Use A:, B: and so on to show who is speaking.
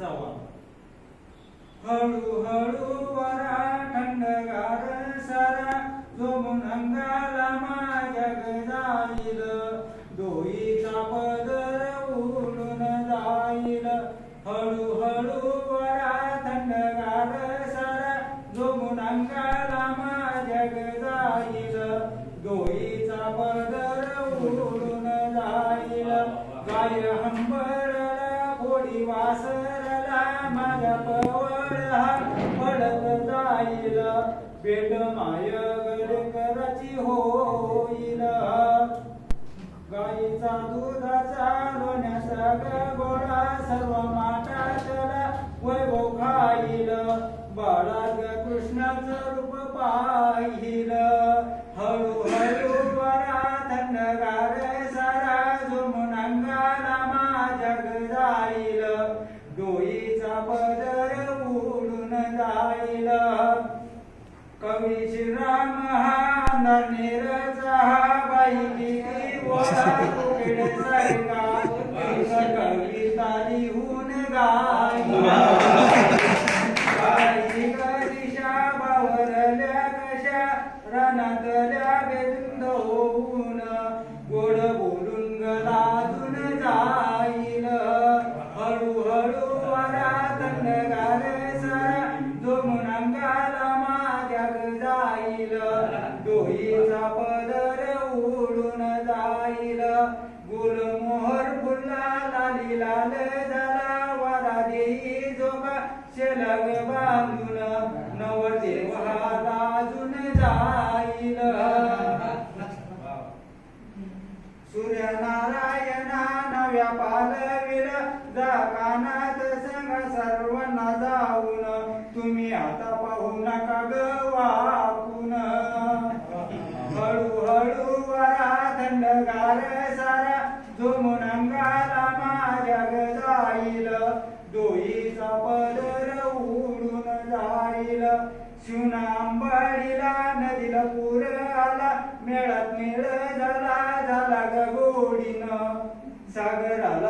A: 5वा हळू हळू वरा थंडगार सारा झोमून अंगाला माझ्या जाईल डोईचा पदर उडून जाईल हळू हळू वरा थंडगार सारा झोमून अंगाला माझ्या जाईल डोईचा पदर उडून जाईल गाय हंबरला घोडी वासरला माझ्या पवळा पडत जाईल पेट माय गडकराची होईल गाईचा दुधाचा लोण्याचा गोळा सर्व माठातला वैभव खाईल बाळात कृष्णाचं रूप पाहिल हळू हळू वरा थंडगार सारा झोमून अंगाला माझ्या जाईल डोईचा पदर उडून जाईल कवी श्रीराम हा नरनेरचा बाई किती बोला सारखा कविता लिहून गाई दिशा बावरल्या कशा रणातल्या बेंद होऊन गोड बोलून गलाजून जाईल हळू हळू वरा थंडगार सारा झोमून अंगाला माझ्या जाईल डोईचा पदर उडून जाईल गुलमोहर फुलला लाली लाल झाला वारा देई जोगा शेलग बांधून नवरदेव हा लाजून जाईल सूर्यनारायणा नव्या पालविल जा कानात संग सर्वांना जाऊन तुम्ही आता पाहू नका ग वाकून हळू हळू वरा थंडगार सारा झोमून अंगाला माझ्या जाईल डोईचा पदर उडून जाईल शिवना अंबाडीला नदीला पूर आला मेळात मेळ झाला ग गोडीनं सागराला